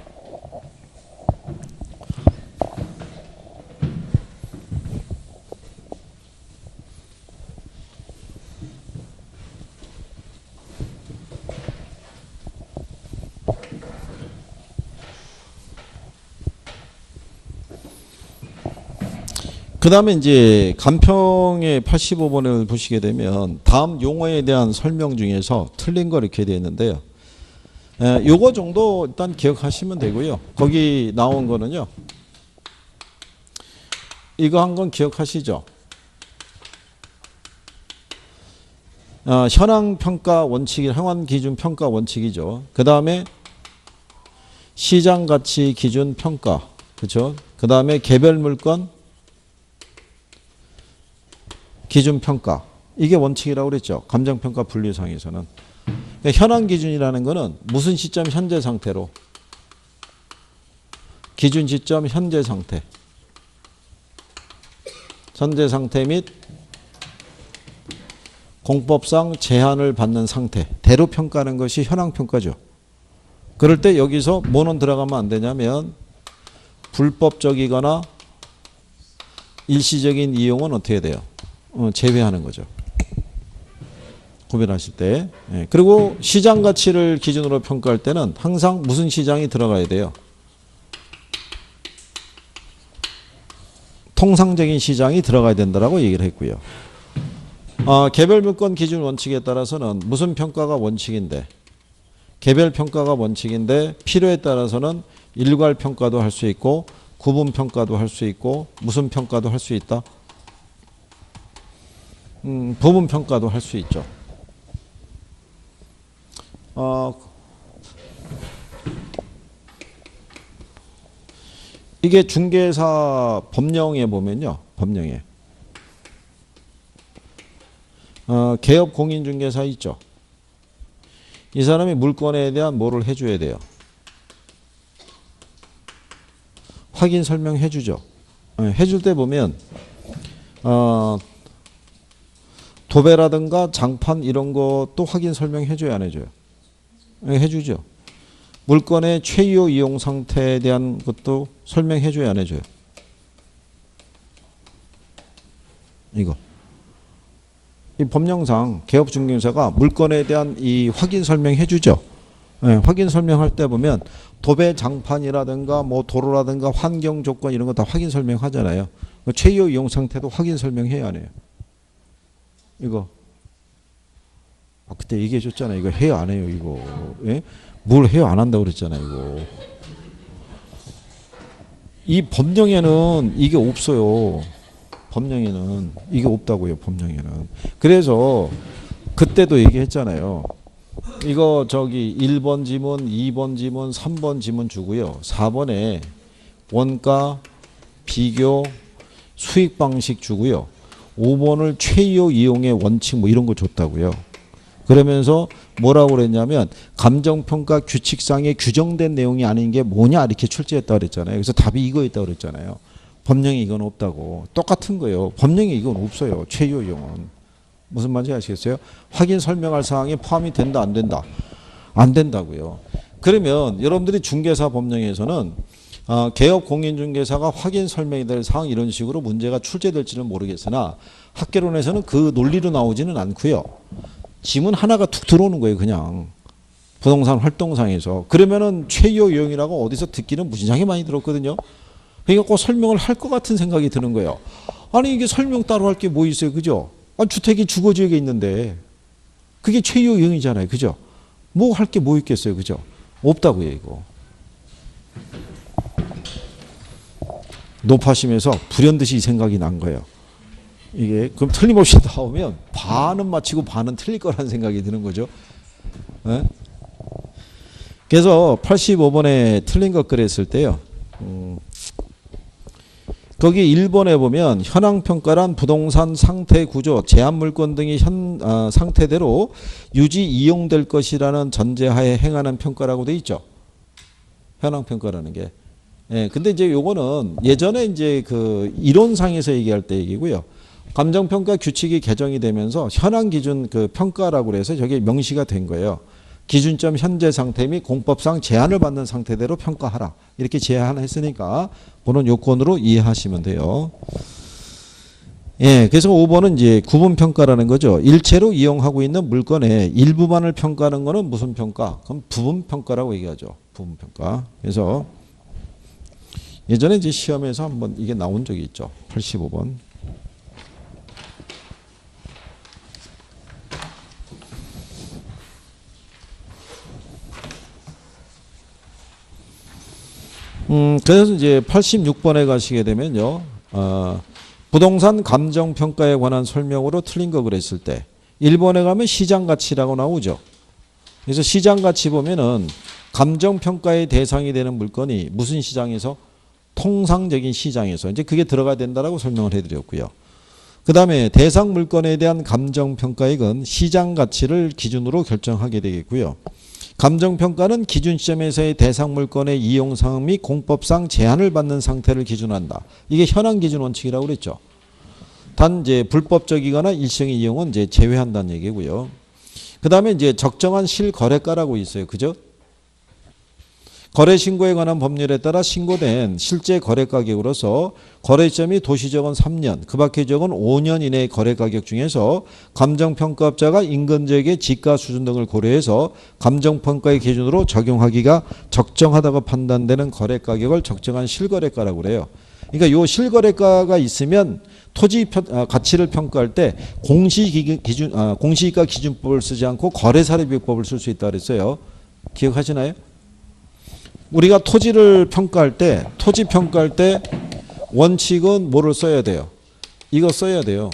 그 다음에 이제 간평의 85번을 보시게 되면 다음 용어에 대한 설명 중에서 틀린 거 이렇게 되어 있는데요. 요거 정도 일단 기억하시면 되고요. 거기 나온 거는요. 이거 한 건 기억하시죠? 현황평가 원칙이 행환기준평가 원칙이죠. 그 다음에 시장가치 기준 평가. 그렇죠? 그 다음에 개별물건 기준평가. 이게 원칙이라고 그랬죠. 감정평가 분류상에서는. 그러니까 현황기준이라는 거는 무슨 시점 현재 상태로 기준 시점 현재 상태 및 공법상 제한을 받는 상태 대로 평가하는 것이 현황평가죠. 그럴 때 여기서 뭐는 들어가면 안 되냐면 불법적이거나 일시적인 이용은 어떻게 돼요? 제외하는 거죠. 구별하실 때. 그리고 시장 가치를 기준으로 평가할 때는 항상 무슨 시장이 들어가야 돼요? 통상적인 시장이 들어가야 된다라고 얘기를 했고요. 개별 물건 기준 원칙에 따라서는 무슨 평가가 원칙인데 개별 평가가 원칙인데 필요에 따라서는 일괄 평가도 할 수 있고 구분 평가도 할 수 있고 무슨 평가도 할 수 있다? 부분 평가도 할 수 있죠. 이게 중개사 법령에 보면요. 법령에 개업 공인중개사 있죠. 이 사람이 물건에 대한 뭐를 해줘야 돼요? 확인 설명해 주죠. 해줄 때 보면 도배라든가 장판 이런 것도 확인 설명해 줘야 안 해줘요? 해주죠. 물건의 최유 이용 상태에 대한 것도 설명해 줘야 안 해줘요? 이거. 이 법령상 개업중개사가 물건에 대한 이 확인 설명해 주죠. 확인 설명할 때 보면 도배 장판이라든가 뭐 도로라든가 환경 조건 이런 거 다 확인 설명하잖아요. 최유 이용 상태도 확인 설명해야 안 해요? 이거. 그때 얘기해 줬잖아요. 이거 해요 안 해요 이거. 예? 뭘 해요 안 한다고 그랬잖아요 이거. 이 법령에는 이게 없어요. 법령에는 이게 없다고요. 법령에는. 그래서 그때도 얘기했잖아요. 이거 저기 1번 지문, 2번 지문, 3번 지문 주고요. 4번에 원가, 비교, 수익 방식 주고요. 5번을 최이호 이용의 원칙 뭐 이런 거 줬다고요. 그러면서 뭐라고 그랬냐면 감정평가 규칙상에 규정된 내용이 아닌 게 뭐냐 이렇게 출제했다고 그랬잖아요. 그래서 답이 이거였다고 그랬잖아요. 법령에 이건 없다고. 똑같은 거예요. 법령에 이건 없어요. 최이호 이용은. 무슨 말인지 아시겠어요? 확인 설명할 사항이 포함이 된다 안 된다? 안 된다고요. 그러면 여러분들이 중개사 법령에서는 개업 공인중개사가 확인 설명이 될 사항 이런 식으로 문제가 출제될지는 모르겠으나 학개론에서는 그 논리로 나오지는 않고요. 지문 하나가 툭 들어오는 거예요. 그냥 부동산 활동상에서. 그러면은 최이호 이용이라고 어디서 듣기는 무진장에 많이 들었거든요. 그러니까 꼭 설명을 할 것 같은 생각이 드는 거예요. 아니 이게 설명 따로 할 게 뭐 있어요. 그죠? 주택이 주거지역에 있는데 그게 최이호 이용이잖아요. 그죠? 뭐 할 게 뭐 있겠어요. 그죠? 없다고요. 이거. 높아심에서 불현듯이 이 생각이 난 거예요. 이게 그럼 틀림없이 나오면 반은 맞히고 반은 틀릴 거라는 생각이 드는 거죠. 네? 그래서 85번에 틀린 것 그랬을 때요. 거기 1번에 보면 현황평가란 부동산 상태 구조, 제한물권 등의 상태대로 유지 이용될 것이라는 전제하에 행하는 평가라고 돼 있죠. 현황평가라는 게. 예, 근데 이제 요거는 예전에 이제 그 이론상에서 얘기할 때 얘기고요. 감정평가 규칙이 개정이 되면서 현황 기준 그 평가라고 해서 저게 명시가 된 거예요. 기준점 현재 상태 및 공법상 제한을 받는 상태대로 평가하라. 이렇게 제한했으니까 그런 요건으로 이해하시면 돼요. 예, 그래서 5번은 이제 구분평가라는 거죠. 일체로 이용하고 있는 물건의 일부만을 평가하는 거는 무슨 평가? 그럼 부분평가라고 얘기하죠. 부분평가. 그래서 예전에 이제 시험에서 한번 이게 나온 적이 있죠. 85번. 그래서 이제 86번에 가시게 되면요. 부동산 감정평가에 관한 설명으로 틀린 거 그랬을 때 1번에 가면 시장가치라고 나오죠. 그래서 시장가치 보면은 감정평가의 대상이 되는 물건이 무슨 시장에서? 통상적인 시장에서. 이제 그게 들어가야 된다라고 설명을 해드렸고요. 그 다음에 대상 물건에 대한 감정평가액은 시장가치를 기준으로 결정하게 되겠고요. 감정평가는 기준 시점에서의 대상 물건의 이용사항 및 공법상 제한을 받는 상태를 기준한다. 이게 현황 기준 원칙이라고 그랬죠. 단 이제 불법적이거나 일시적인 이용은 이제 제외한다는 얘기고요. 그 다음에 이제 적정한 실거래가라고 있어요. 그죠? 거래 신고에 관한 법률에 따라 신고된 실제 거래 가격으로서 거래 시점이 도시적은 3년, 그 밖의 지역은 5년 이내의 거래 가격 중에서 감정평가업자가 인근지역의 지가 수준 등을 고려해서 감정평가의 기준으로 적용하기가 적정하다고 판단되는 거래 가격을 적정한 실거래가라고 그래요. 그러니까 요 실거래가가 있으면 토지 가치를 평가할 때 공시지가 기준법을 쓰지 않고 거래사례비법을 쓸 수 있다 그랬어요. 기억하시나요? 우리가 토지를 평가할 때 원칙은 뭐를 써야 돼요? 이거 써야 돼요.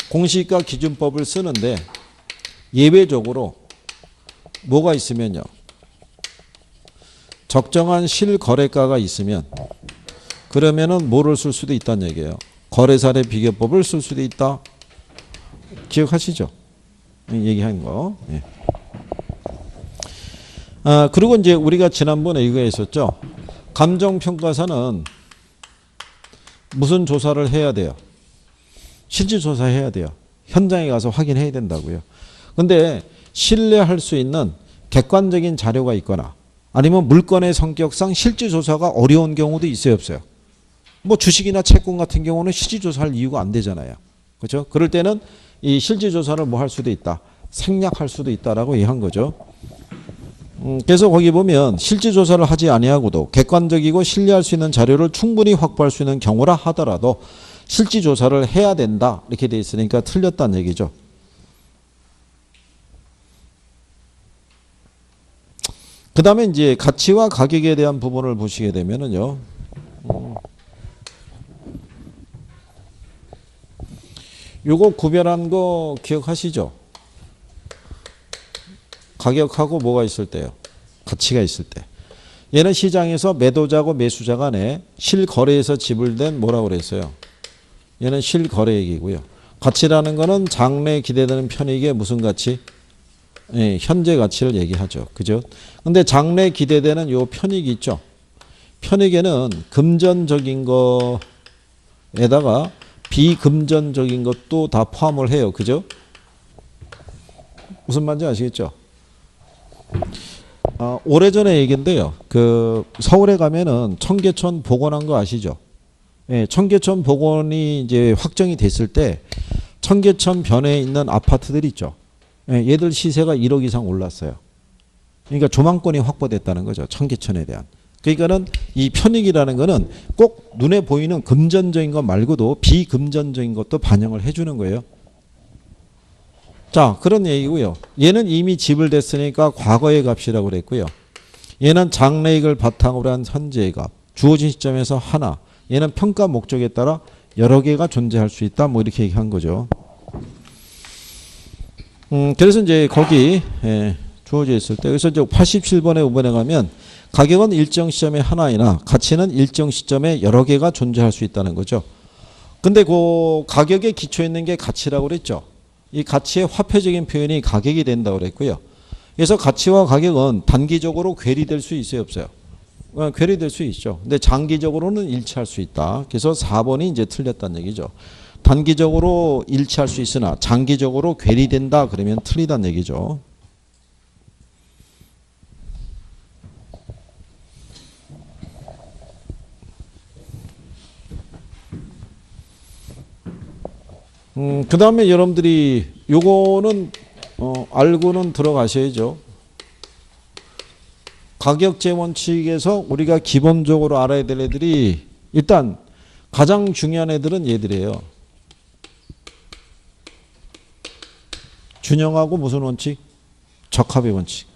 공시지가 기준법을 쓰는데 예외적으로 뭐가 있으면요. 적정한 실거래가가 있으면 그러면은 뭐를 쓸 수도 있다는 얘기예요. 거래사례 비교법을 쓸 수도 있다. 기억하시죠? 얘기한 거. 예. 그리고 이제 우리가 지난번에 이거 했었죠. 감정평가사는 무슨 조사를 해야 돼요? 실질조사 해야 돼요. 현장에 가서 확인해야 된다고요. 근데 신뢰할 수 있는 객관적인 자료가 있거나 아니면 물건의 성격상 실질조사가 어려운 경우도 있어요, 없어요? 뭐 주식이나 채권 같은 경우는 실질조사할 이유가 안 되잖아요. 그렇죠? 그럴 때는 이 실질조사를 뭐 할 수도 있다. 생략할 수도 있다라고 얘기한 거죠. 그래서 거기 보면 실질조사를 하지 아니하고도 객관적이고 신뢰할 수 있는 자료를 충분히 확보할 수 있는 경우라 하더라도 실질조사를 해야 된다. 이렇게 돼 있으니까 틀렸다는 얘기죠. 그 다음에 이제 가치와 가격에 대한 부분을 보시게 되면은요. 요거 구별한 거 기억하시죠? 가격하고 뭐가 있을 때요? 가치가 있을 때. 얘는 시장에서 매도자고 매수자 간에 실거래에서 지불된 뭐라고 그랬어요? 얘는 실거래액이고요. 가치라는 거는 장래에 기대되는 편익의 무슨 가치? 예, 현재 가치를 얘기하죠. 그죠? 근데 장래에 기대되는 요 편익이 있죠. 편익에는 금전적인 거에다가 비금전적인 것도 다 포함을 해요. 그죠? 무슨 말인지 아시겠죠? 오래전에 얘기인데요. 그 서울에 가면은 청계천 복원한 거 아시죠? 예, 청계천 복원이 이제 확정이 됐을 때 청계천 변에 있는 아파트들 있죠. 예, 얘들 시세가 1억 이상 올랐어요. 그러니까 조망권이 확보됐다는 거죠. 청계천에 대한. 그러니까는 이 편익이라는 거는 꼭 눈에 보이는 금전적인 것 말고도 비금전적인 것도 반영을 해주는 거예요. 자, 그런 얘기고요. 얘는 이미 지불됐으니까 과거의 값이라고 그랬고요. 얘는 장래익을 바탕으로 한 현재의 값. 주어진 시점에서 하나. 얘는 평가 목적에 따라 여러 개가 존재할 수 있다. 뭐 이렇게 얘기한 거죠. 그래서 이제 거기 주어져 있을 때 그래서 이제 87번에 5번에 가면 가격은 일정 시점에 하나이나 가치는 일정 시점에 여러 개가 존재할 수 있다는 거죠. 근데 그 가격에 기초해 있는 게 가치라고 그랬죠. 이 가치의 화폐적인 표현이 가격이 된다고 그랬고요. 그래서 가치와 가격은 단기적으로 괴리될 수 있어요, 없어요? 괴리될 수 있죠. 근데 장기적으로는 일치할 수 있다. 그래서 4번이 이제 틀렸다는 얘기죠. 단기적으로 일치할 수 있으나 장기적으로 괴리된다 그러면 틀리다는 얘기죠. 그 다음에 여러분들이 요거는 알고는 들어가셔야죠. 가격제 원칙에서 우리가 기본적으로 알아야 될 애들이 일단 가장 중요한 애들은 얘들이에요. 균형하고 무슨 원칙? 적합의 원칙.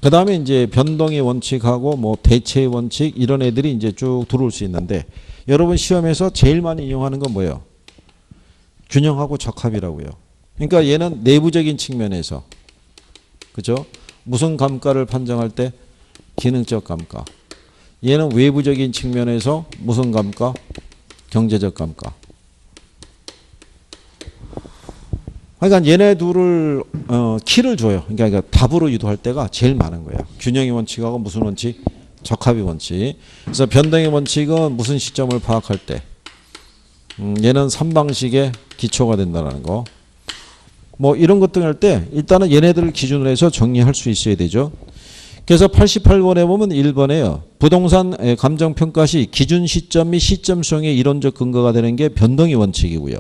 그 다음에 이제 변동의 원칙하고 뭐 대체의 원칙 이런 애들이 이제 쭉 들어올 수 있는데 여러분 시험에서 제일 많이 이용하는 건 뭐예요? 균형하고 적합이라고요. 그러니까 얘는 내부적인 측면에서 그죠? 무슨 감가를 판정할 때 기능적 감가. 얘는 외부적인 측면에서 무슨 감가? 경제적 감가. 그러니까 얘네 둘을 키를 줘요. 그러니까 답으로 유도할 때가 제일 많은 거예요. 균형의 원칙하고 무슨 원칙? 적합의 원칙. 그래서 변동의 원칙은 무슨 시점을 파악할 때 얘는 3방식의 기초가 된다는 거. 뭐 이런 것들 할 때 일단은 얘네들을 기준으로 해서 정리할 수 있어야 되죠. 그래서 88번에 보면 1번에요. 부동산 감정평가 시 기준 시점 및 시점 수용의 이론적 근거가 되는 게 변동의 원칙이고요.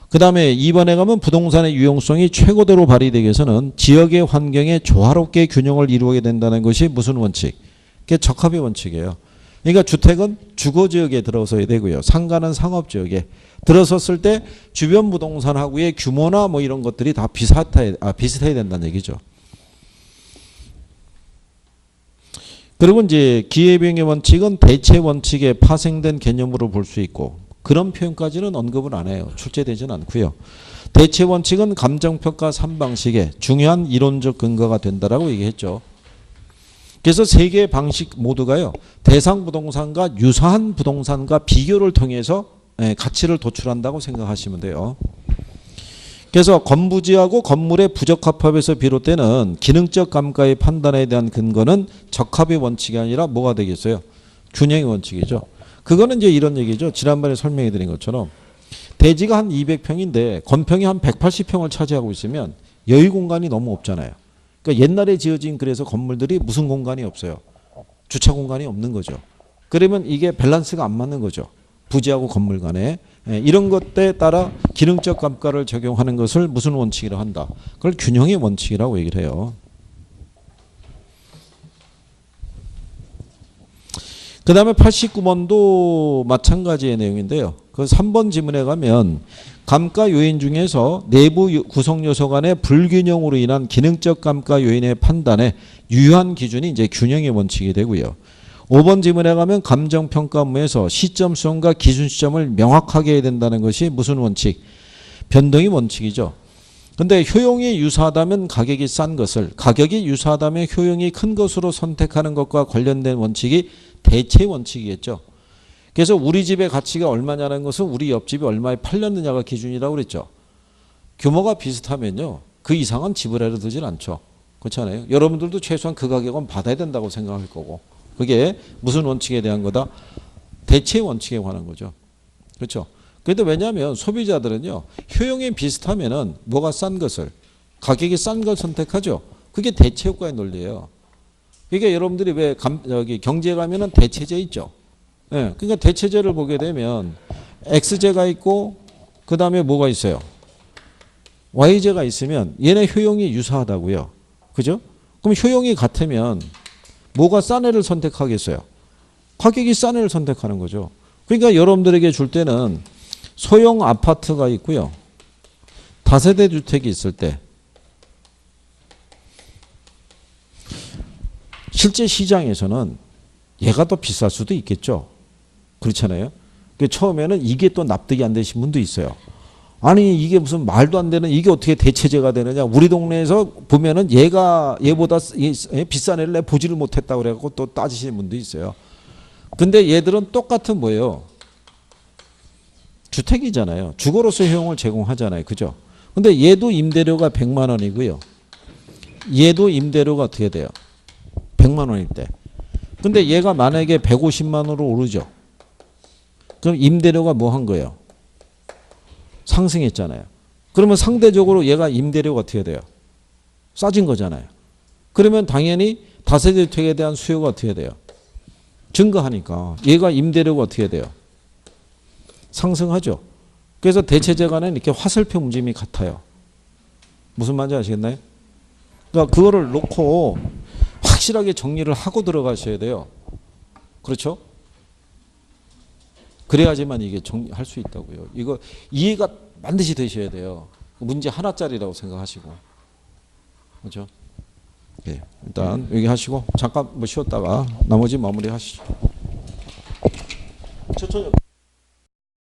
그 다음에 2번에 가면 부동산의 유용성이 최고대로 발휘되기 위해서는 지역의 환경에 조화롭게 균형을 이루게 된다는 것이 무슨 원칙? 그게 적합의 원칙이에요. 그러니까 주택은 주거지역에 들어서야 되고요. 상가는 상업지역에 들어섰을 때 주변 부동산하고의 규모나 뭐 이런 것들이 다 비슷해야 된다는 얘기죠. 그리고 이제 기회비용의 원칙은 대체 원칙에 파생된 개념으로 볼 수 있고 그런 표현까지는 언급을 안 해요. 출제되지는 않고요. 대체 원칙은 감정평가 3방식의 중요한 이론적 근거가 된다라고 얘기했죠. 그래서 세 개의 방식 모두가요. 대상 부동산과 유사한 부동산과 비교를 통해서 가치를 도출한다고 생각하시면 돼요. 그래서 건부지하고 건물의 부적합합에서 비롯되는 기능적 감가의 판단에 대한 근거는 적합의 원칙이 아니라 뭐가 되겠어요? 균형의 원칙이죠. 그거는 이제 이런 얘기죠. 지난번에 설명해 드린 것처럼 대지가 한 200평인데 건평이 한 180평을 차지하고 있으면 여유 공간이 너무 없잖아요. 그러니까 옛날에 지어진 그래서 건물들이 무슨 공간이 없어요. 주차 공간이 없는 거죠. 그러면 이게 밸런스가 안 맞는 거죠. 부지하고 건물 간에. 이런 것에 따라 기능적 감가를 적용하는 것을 무슨 원칙이라고 한다. 그걸 균형의 원칙이라고 얘기를 해요. 그 다음에 89번도 마찬가지의 내용인데요. 그 3번 지문에 가면 감가 요인 중에서 내부 구성 요소 간의 불균형으로 인한 기능적 감가 요인의 판단에 유효한 기준이 이제 균형의 원칙이 되고요. 5번 지문에 가면 감정평가 업무에서 시점 수용과 기준 시점을 명확하게 해야 된다는 것이 무슨 원칙? 변동의 원칙이죠. 근데 효용이 유사하다면 가격이 싼 것을, 가격이 유사하다면 효용이 큰 것으로 선택하는 것과 관련된 원칙이 대체 원칙이겠죠. 그래서 우리 집의 가치가 얼마냐는 것은 우리 옆집이 얼마에 팔렸느냐가 기준이라고 그랬죠. 규모가 비슷하면요, 그 이상은 지불해도 되질 않죠. 그렇잖아요. 여러분들도 최소한 그 가격은 받아야 된다고 생각할 거고. 그게 무슨 원칙에 대한 거다? 대체 원칙에 관한 거죠. 그렇죠. 그런데 왜냐하면 소비자들은요, 효용이 비슷하면은 뭐가 싼 것을, 가격이 싼 걸 선택하죠. 그게 대체 효과의 논리예요. 그러니까 여러분들이 왜 여기 경제에 가면은 대체제 있죠. 예, 그러니까 대체제를 보게 되면 X제가 있고 그 다음에 뭐가 있어요? Y제가 있으면 얘네 효용이 유사하다고요. 그죠? 그럼 효용이 같으면 뭐가 싼 애를 선택하겠어요? 가격이 싼 애를 선택하는 거죠. 그러니까 여러분들에게 줄 때는 소형 아파트가 있고요, 다세대 주택이 있을 때 실제 시장에서는 얘가 더 비쌀 수도 있겠죠. 그렇잖아요. 처음에는 이게 또 납득이 안 되신 분도 있어요. 아니 이게 무슨 말도 안 되는, 이게 어떻게 대체제가 되느냐. 우리 동네에서 보면은 얘보다 비싼 애를 내가 보지를 못했다고 그래갖고 또 따지시는 분도 있어요. 근데 얘들은 똑같은 뭐예요? 주택이잖아요. 주거로서 효용을 제공하잖아요. 그죠? 근데 얘도 임대료가 100만 원이고요. 얘도 임대료가 어떻게 돼요? 100만 원일 때. 근데 얘가 만약에 150만 원으로 오르죠. 그럼 임대료가 뭐 한 거예요? 상승했잖아요. 그러면 상대적으로 얘가 임대료가 어떻게 돼요? 싸진 거잖아요. 그러면 당연히 다세대 주택에 대한 수요가 어떻게 돼요? 증가하니까 얘가 임대료가 어떻게 돼요? 상승하죠. 그래서 대체제 간에 이렇게 화살표 움직임이 같아요. 무슨 말인지 아시겠나요? 그러니까 그거를 놓고 확실하게 정리를 하고 들어가셔야 돼요. 그렇죠? 그래야지만 이게 정리할 수 있다고요. 이거 이해가 반드시 되셔야 돼요. 문제 하나짜리라고 생각하시고. 그렇죠? 네, 일단 여기 하시고 잠깐 뭐 쉬었다가 나머지 마무리 하시죠. 천천히.